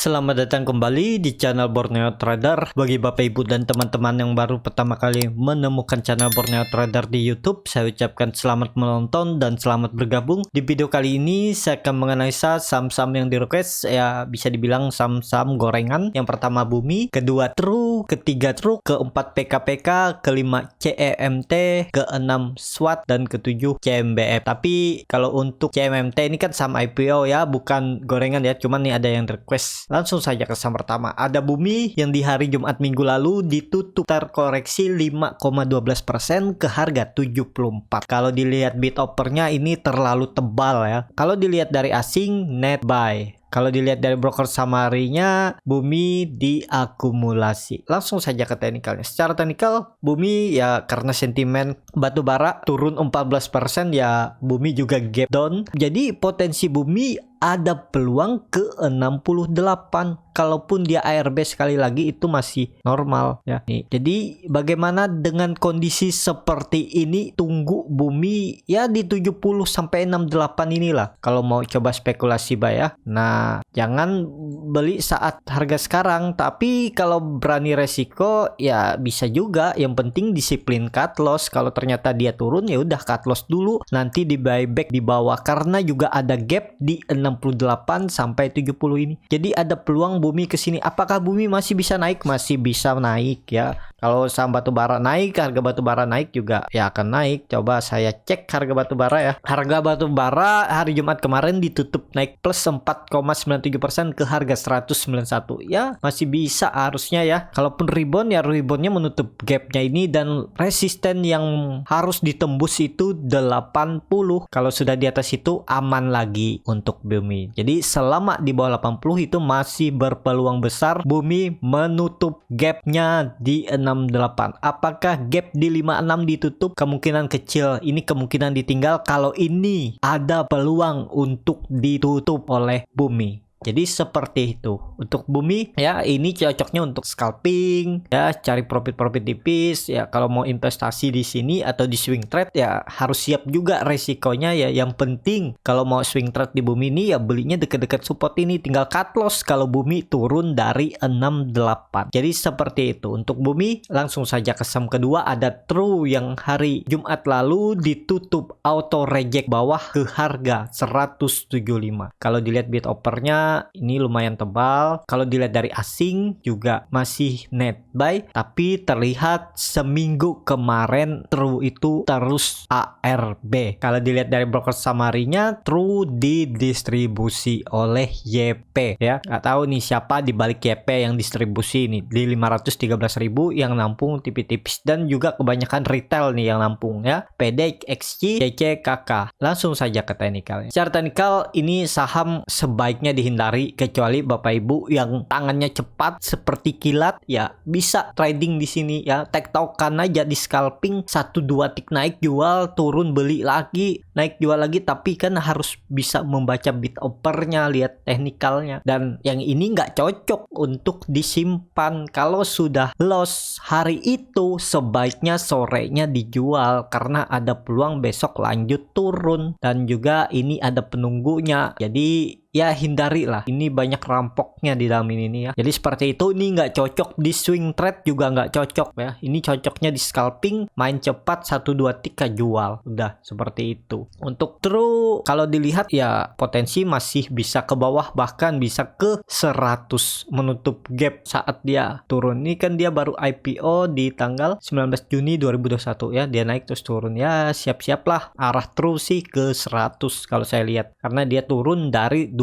Selamat datang kembali di channel Borneo Trader. Bagi Bapak Ibu dan teman-teman yang baru pertama kali menemukan channel Borneo Trader di YouTube, saya ucapkan selamat menonton dan selamat bergabung. Di video kali ini saya akan menganalisa saham-saham yang di request, ya bisa dibilang saham-saham gorengan. Yang pertama Bumi, kedua True, ketiga Truk, keempat PKPK, kelima CEMT, keenam SWAT, dan ketujuh CMBF. Tapi kalau untuk CMMT ini kan saham IPO ya, bukan gorengan ya, cuman nih ada yang request. Langsung saja ke saham pertama. Ada Bumi yang di hari Jumat minggu lalu ditutup terkoreksi 5,12% ke harga 74. Kalau dilihat bid offernya ini terlalu tebal ya. Kalau dilihat dari asing, net buy. Kalau dilihat dari broker summary-nya, Bumi diakumulasi. Langsung saja ke teknikalnya. Secara teknikal, Bumi ya karena sentimen batu bara turun 14%, ya Bumi juga gap down. Jadi potensi Bumi ada peluang ke 68. Kalaupun dia ARB sekali lagi itu masih normal ya. Nih, jadi bagaimana dengan kondisi seperti ini? Tunggu Bumi ya di 70 sampai 68 inilah kalau mau coba spekulasi buy ya. Nah, jangan beli saat harga sekarang, tapi kalau berani resiko ya bisa juga. Yang penting disiplin cut loss. Kalau ternyata dia turun ya udah cut loss dulu, nanti di buyback di bawah karena juga ada gap di 68 sampai 70 ini. Jadi ada peluang Bumi ke sini. Apakah Bumi masih bisa naik? Masih bisa naik ya. Kalau saham batu bara naik, harga batu bara naik juga ya akan naik. Coba saya cek harga batu bara ya. Harga batu bara hari Jumat kemarin ditutup naik plus 4,97% ke harga 191. Ya, masih bisa harusnya ya. Kalaupun rebound ya reboundnya menutup gapnya ini, dan resisten yang harus ditembus itu 80. Kalau sudah di atas itu aman lagi untuk Bumi. Jadi selama di bawah 80 itu masih berpeluang besar Bumi menutup gapnya di 68. Apakah gap di 56 ditutup? Kemungkinan kecil. Ini kemungkinan ditinggal kalau ini ada peluang untuk ditutup oleh Bumi. Jadi seperti itu untuk Bumi ya. Ini cocoknya untuk scalping ya, cari profit tipis ya. Kalau mau investasi di sini atau di swing trade ya harus siap juga resikonya ya. Yang penting kalau mau swing trade di Bumi ini ya belinya dekat-dekat support ini, tinggal cut loss kalau Bumi turun dari 68. Jadi seperti itu untuk Bumi. Langsung saja ke saham kedua, ada True yang hari Jumat lalu ditutup auto reject bawah ke harga 175. Kalau dilihat bid offernya ini lumayan tebal. Kalau dilihat dari asing juga masih net buy, tapi terlihat seminggu kemarin True itu terus ARB. Kalau dilihat dari broker summary-nya, True didistribusi oleh YP ya. Nggak tahu nih siapa di balik YP yang distribusi ini. Di 513.000 yang nampung tipis-tipis, dan juga kebanyakan retail nih yang nampung ya. PD, XC, CC, KK. Langsung saja ke teknikalnya. Secara teknikal ini saham sebaiknya dihindari, kecuali Bapak Ibu yang tangannya cepat seperti kilat ya bisa trading di sini ya. Tektokan aja di scalping, 1-2 tick naik jual, turun beli lagi, naik jual lagi. Tapi kan harus bisa membaca bid offernya, lihat teknikalnya. Dan yang ini nggak cocok untuk disimpan. Kalau sudah loss hari itu sebaiknya sorenya dijual karena ada peluang besok lanjut turun, dan juga ini ada penunggunya. Jadi ya hindari lah, ini banyak rampoknya di dalam ini ya. Jadi seperti itu. Ini nggak cocok di swing trade, juga nggak cocok ya. Ini cocoknya di scalping, main cepat 1-2 tick jual, udah seperti itu. Untuk True kalau dilihat ya potensi masih bisa ke bawah, bahkan bisa ke 100 menutup gap saat dia turun. Ini kan dia baru IPO di tanggal 19 Juni 2021 ya. Dia naik terus turun ya, siap-siaplah arah True sih ke 100 kalau saya lihat, karena dia turun dari 200.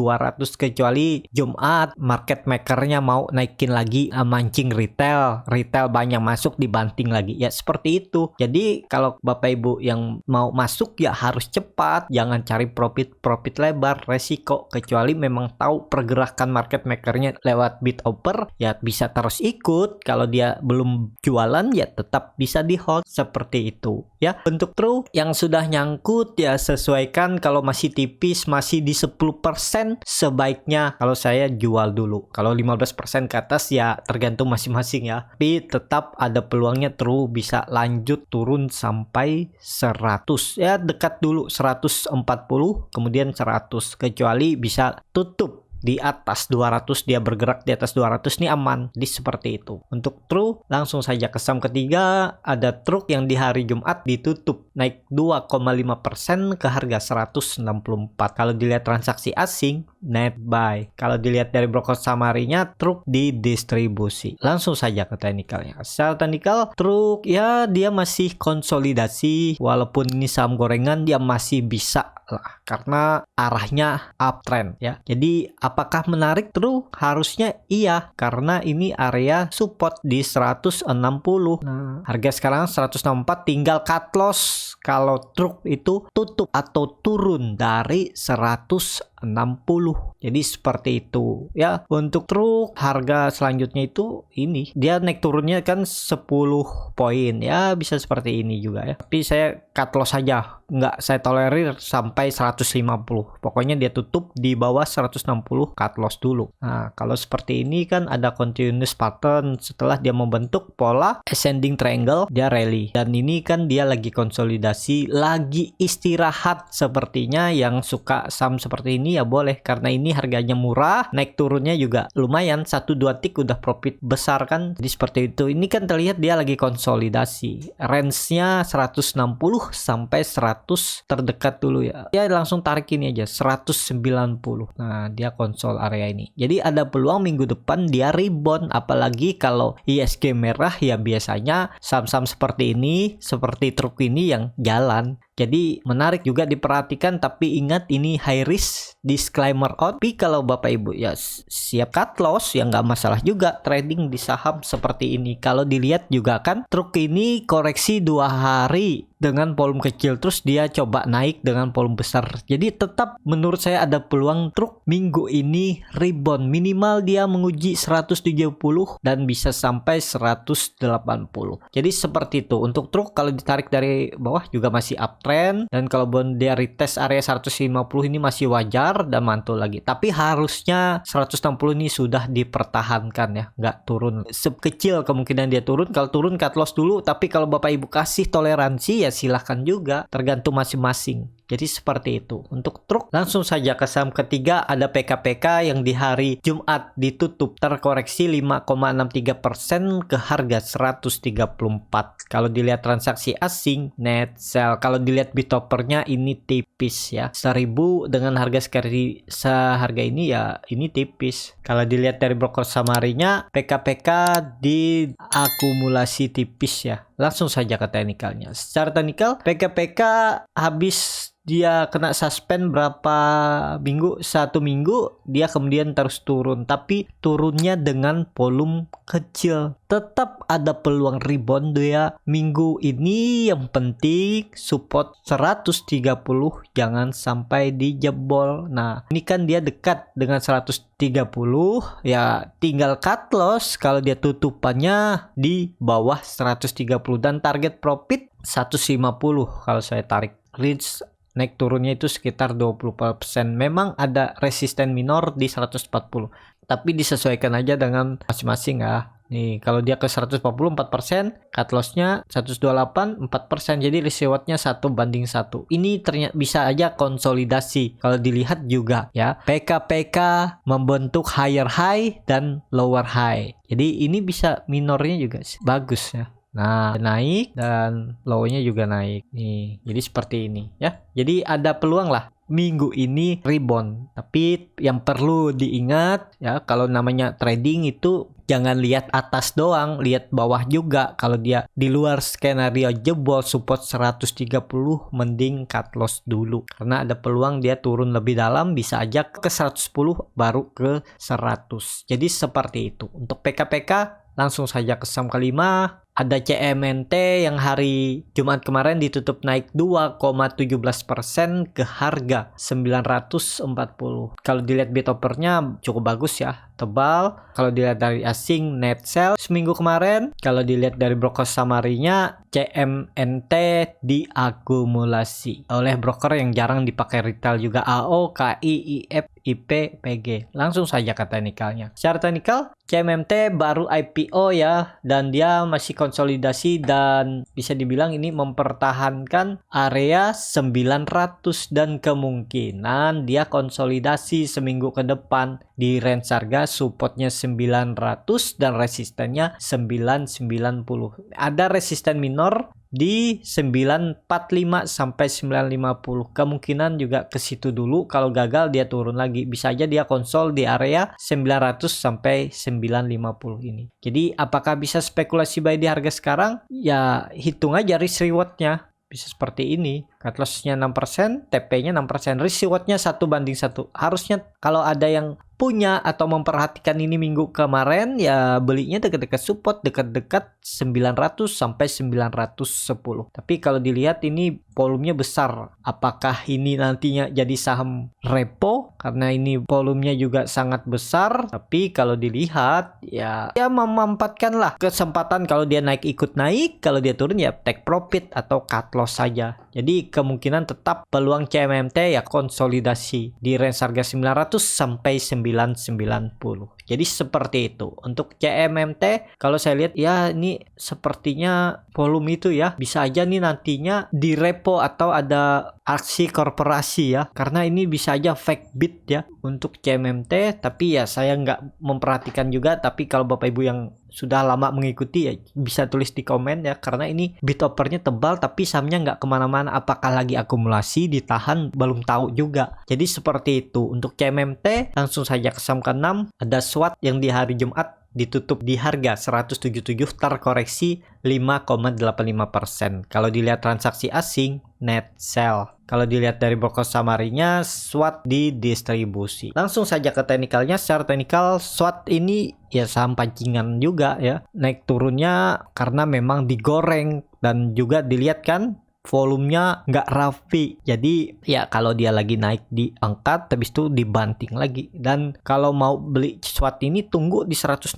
Kecuali Jumat market makernya mau naikin lagi, mancing retail banyak masuk dibanting lagi ya, seperti itu. Jadi kalau Bapak Ibu yang mau masuk ya harus cepat, jangan cari profit lebar, resiko. Kecuali memang tahu pergerakan market makernya lewat bid offer ya bisa terus ikut. Kalau dia belum jualan ya tetap bisa di hold, seperti itu ya. Untuk True yang sudah nyangkut ya sesuaikan. Kalau masih tipis, masih di 10%, sebaiknya kalau saya jual dulu. Kalau 15% ke atas ya tergantung masing-masing ya. Tapi tetap ada peluangnya True bisa lanjut turun sampai 100. Ya dekat dulu 140, kemudian 100. Kecuali bisa tutup di atas 200, dia bergerak di atas 200 ini aman. Jadi seperti itu. Untuk true, langsung saja ke saham ketiga, ada truk yang di hari Jumat ditutup naik 2,5% ke harga 164. Kalau dilihat transaksi asing, net buy. Kalau dilihat dari broker summary-nya, truk didistribusi. Langsung saja ke teknikalnya. Secara teknikal, truk ya dia masih konsolidasi, walaupun ini saham gorengan dia masih bisa lah karena arahnya uptrend ya. Jadi apakah menarik? True, harusnya iya karena ini area support di 160. Nah, harga sekarang 164, tinggal cut loss kalau truk itu tutup atau turun dari 160. Jadi seperti itu ya. Untuk truk harga selanjutnya itu ini dia naik turunnya kan 10 poin ya, bisa seperti ini juga ya. Tapi saya cut loss saja, nggak saya tolerir sampai 150. Pokoknya dia tutup di bawah 160, cut loss dulu. Nah, kalau seperti ini kan ada continuous pattern, setelah dia membentuk pola ascending triangle, dia rally. Dan ini kan dia lagi konsolidasi, lagi istirahat sepertinya. Yang suka saham seperti ini ya boleh, karena ini harganya murah, naik turunnya juga lumayan, 1-2 tick udah profit besar kan. Jadi seperti itu. Ini kan terlihat dia lagi konsolidasi. Range-nya 160 sampai 100 terdekat dulu ya. Dia langsung tarik ini aja 190. Nah, dia konsol area ini. Jadi ada peluang minggu depan dia rebound, apalagi kalau ISG merah ya biasanya saham-saham seperti ini, seperti truk ini yang jalan. Jadi menarik juga diperhatikan, tapi ingat ini high risk, disclaimer on. Tapi kalau Bapak Ibu ya siap cut loss ya nggak masalah juga trading di saham seperti ini. Kalau dilihat juga kan truk ini koreksi 2 hari dengan volume kecil, terus dia coba naik dengan volume besar. Jadi tetap menurut saya ada peluang truk minggu ini rebound, minimal dia menguji 170 dan bisa sampai 180. Jadi seperti itu. Untuk truk kalau ditarik dari bawah juga masih uptrend, dan kalau dia retest area 150 ini masih wajar dan mantul lagi. Tapi harusnya 160 ini sudah dipertahankan ya, nggak turun. Sekecil kemungkinan dia turun. Kalau turun cut loss dulu, tapi kalau Bapak Ibu kasih toleransi ya silahkan juga, tergantung masing-masing. Jadi seperti itu. Untuk truk langsung saja ke saham ketiga, ada PKPK yang di hari Jumat ditutup terkoreksi 5,63% ke harga 134. Kalau dilihat transaksi asing, net sell. Kalau dilihat bitopernya ini tipis ya. 1000 dengan harga seharga ini ya ini tipis. Kalau dilihat dari broker summary-nya, PKPK diakumulasi tipis ya. Langsung saja ke teknikalnya. Secara teknikal, PKPK habis dia kena suspend berapa minggu, 1 minggu, dia kemudian terus turun, tapi turunnya dengan volume kecil. Tetap ada peluang rebound dia minggu ini. Yang penting support 130 jangan sampai dijebol. Nah, ini kan dia dekat dengan 130 ya, tinggal cut loss kalau dia tutupannya di bawah 130 dan target profit 150 kalau saya tarik. Reach naik turunnya itu sekitar 20%. Memang ada resisten minor di 140. Tapi disesuaikan aja dengan masing-masing ya. Nih, kalau dia ke 140 4%, cut loss-nya 128 4%. Jadi risk reward-nya 1:1. Ini ternyata bisa aja konsolidasi. Kalau dilihat juga ya, PKPK membentuk higher high dan lower high. Jadi ini bisa minornya juga bagus ya. Nah, naik dan low-nya juga naik nih. Jadi seperti ini ya. Jadi ada peluang lah minggu ini rebound. Tapi yang perlu diingat ya, kalau namanya trading itu jangan lihat atas doang, lihat bawah juga. Kalau dia di luar skenario jebol support 130, mending cut loss dulu. Karena ada peluang dia turun lebih dalam, bisa aja ke 110 baru ke 100. Jadi seperti itu. Untuk PKPK langsung saja ke saham kelima. Ada CMNT yang hari Jumat kemarin ditutup naik 2,17% ke harga 940. Kalau dilihat bitopernya cukup bagus ya, tebal. Kalau dilihat dari asing net sell seminggu kemarin. Kalau dilihat dari broker summary-nya, CMNT diakumulasi oleh broker yang jarang dipakai retail juga, AO, KI, IF, IP, PG. Langsung saja ke teknikalnya. Secara teknikal, CMNT baru IPO ya, dan dia masih konsolidasi dan bisa dibilang ini mempertahankan area 900 dan kemungkinan dia konsolidasi seminggu ke depan di range harga supportnya 900 dan resistennya 990. Ada resisten minor di 945 sampai 950. Kemungkinan juga ke situ dulu, kalau gagal dia turun lagi. Bisa aja dia konsol di area 900 sampai 950 ini. Jadi apakah bisa spekulasi buy di harga sekarang? Ya hitung aja risk rewardnya. Bisa seperti ini. Cut loss-nya 6%, TP-nya 6%, risk reward-nya 1:1. Harusnya kalau ada yang punya atau memperhatikan ini minggu kemarin, ya belinya dekat-dekat support, dekat-dekat 900 sampai 910. Tapi kalau dilihat ini volumenya besar. Apakah ini nantinya jadi saham repo? Karena ini volumenya juga sangat besar. Tapi kalau dilihat ya memanfaatkanlah kesempatan, kalau dia naik ikut naik, kalau dia turun ya take profit atau cut loss saja. Jadi kemungkinan tetap peluang CMMT ya konsolidasi di range harga 900 sampai 990. Jadi seperti itu. Untuk CMMT kalau saya lihat ya ini sepertinya volume itu ya bisa aja nih nantinya di repo atau ada aksi korporasi ya. Karena ini bisa aja fake bid ya untuk CMMT, tapi ya saya nggak memperhatikan juga. Tapi kalau Bapak Ibu yang sudah lama mengikuti ya bisa tulis di komen ya, karena ini bid offernya tebal tapi sahamnya nggak kemana-mana. Apakah lagi akumulasi ditahan belum tahu juga. Jadi seperti itu. Untuk CMMT langsung saja ke saham ke-6 ada SWAT yang di hari Jumat ditutup di harga 177 terkoreksi 5,85%. Kalau dilihat transaksi asing net sell. Kalau dilihat dari broker summary-nya, SWAT didistribusi. Langsung saja ke teknikalnya. Secara teknikal SWAT ini ya saham pancingan juga ya. Naik turunnya karena memang digoreng dan juga dilihat kan volumenya nggak rapi. Jadi ya kalau dia lagi naik diangkat habis itu dibanting lagi. Dan kalau mau beli SWAT ini tunggu di 160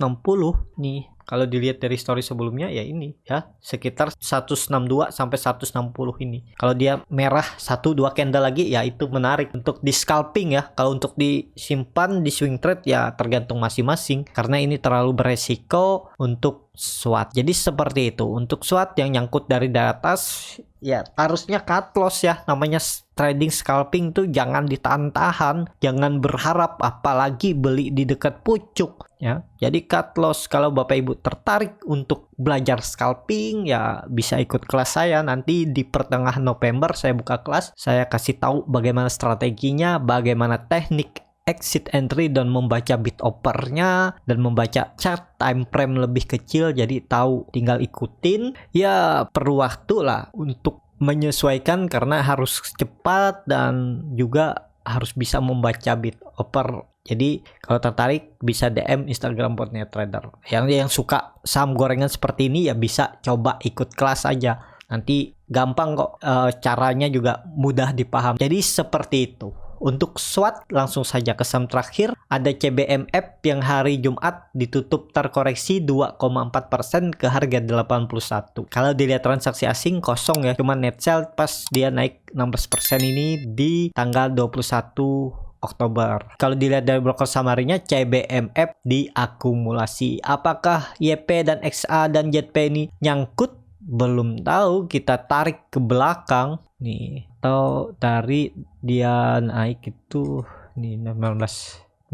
nih. Kalau dilihat dari story sebelumnya ya ini ya sekitar 162 sampai 160 ini. Kalau dia merah 1-2 candle lagi ya itu menarik untuk di scalping ya. Kalau untuk disimpan di swing trade ya tergantung masing-masing karena ini terlalu beresiko untuk SWAT. Jadi seperti itu. Untuk SWAT yang nyangkut dari atas ya harusnya cut loss ya. Namanya trading scalping tuh jangan ditahan-tahan, jangan berharap apalagi beli di dekat pucuk ya. Jadi cut loss. Kalau Bapak Ibu tertarik untuk belajar scalping ya bisa ikut kelas saya. Nanti di pertengahan November saya buka kelas. Saya kasih tahu bagaimana strateginya, bagaimana teknik exit entry dan membaca bid offernya dan membaca chart time frame lebih kecil. Jadi tahu, tinggal ikutin. Ya perlu waktu lah untuk menyesuaikan karena harus cepat dan juga harus bisa membaca bid offer. Jadi kalau tertarik bisa DM Instagram Botnet Trader. Yang suka saham gorengan seperti ini ya bisa coba ikut kelas aja. Nanti gampang kok, caranya juga mudah dipaham. Jadi seperti itu. Untuk SWAT langsung saja ke saham terakhir. Ada CBMF yang hari Jumat ditutup terkoreksi 2,4% ke harga 81. Kalau dilihat transaksi asing kosong ya. Cuma net sell pas dia naik 16% ini di tanggal 21 Oktober. Kalau dilihat dari broker summary-nya CBMF diakumulasi. Apakah YP dan XA dan ZP ini nyangkut? Belum tahu, kita tarik ke belakang nih atau dari dia naik itu nih 19.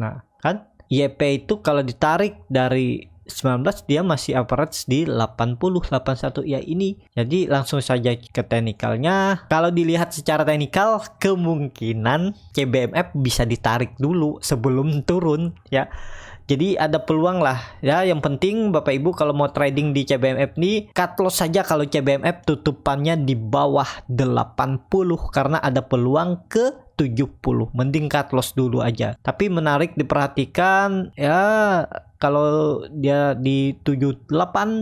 Nah kan YP itu kalau ditarik dari 19 dia masih average di 80-81 ya ini. Jadi langsung saja ke teknikalnya. Kalau dilihat secara teknikal kemungkinan CBMF bisa ditarik dulu sebelum turun ya. Jadi ada peluang lah ya. Yang penting Bapak Ibu kalau mau trading di CBMF nih cut loss saja kalau CBMF tutupannya di bawah 80 karena ada peluang ke 70. Mending cut loss dulu aja. Tapi menarik diperhatikan ya kalau dia di 78,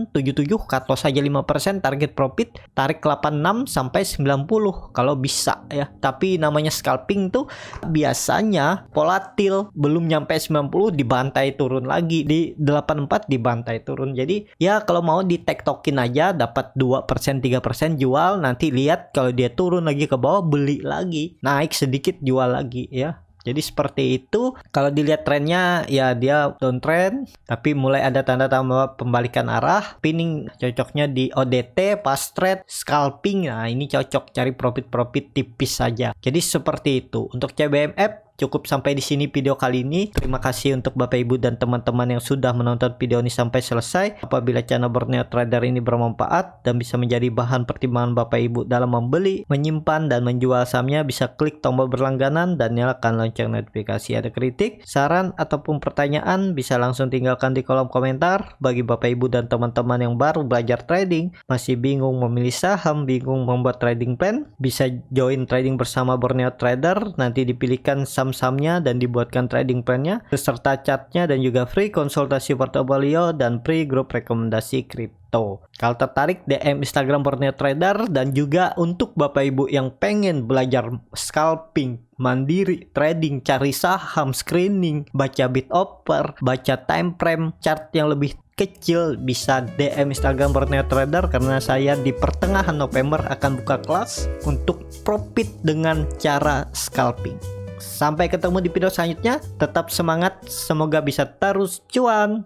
77 cut loss aja 5%, target profit tarik 86 sampai 90 kalau bisa ya. Tapi namanya scalping tuh biasanya volatil, belum nyampe 90 dibantai turun lagi, di 84 dibantai turun. Jadi ya kalau mau di tektokin aja dapat 2%, 3% jual, nanti lihat kalau dia turun lagi ke bawah beli lagi, naik sedikit jual lagi ya. Jadi seperti itu. Kalau dilihat trennya ya dia downtrend, tapi mulai ada tanda-tanda pembalikan arah. Pinning cocoknya di ODT, fast trade, scalping. Nah ini cocok cari profit tipis saja. Jadi seperti itu. Untuk CBMF cukup sampai di sini video kali ini. Terima kasih untuk Bapak Ibu dan teman-teman yang sudah menonton video ini sampai selesai. Apabila channel Borneo Trader ini bermanfaat dan bisa menjadi bahan pertimbangan Bapak Ibu dalam membeli, menyimpan dan menjual sahamnya, bisa klik tombol berlangganan dan nyalakan lonceng notifikasi. Ada kritik, saran ataupun pertanyaan bisa langsung tinggalkan di kolom komentar. Bagi Bapak Ibu dan teman-teman yang baru belajar trading, masih bingung memilih saham, bingung membuat trading plan, bisa join trading bersama Borneo Trader. Nanti dipilihkan saham-sahamnya dan dibuatkan trading plan-nya beserta chartnya, dan juga free konsultasi portofolio dan free grup rekomendasi kripto. Kalau tertarik, DM Instagram Borneo Trader. Dan juga untuk Bapak Ibu yang pengen belajar scalping, mandiri trading, cari saham, screening, baca bid offer, baca time frame, chart yang lebih kecil, bisa DM Instagram Borneo Trader, karena saya di pertengahan November akan buka kelas untuk profit dengan cara scalping. Sampai ketemu di video selanjutnya, tetap semangat, semoga bisa terus cuan.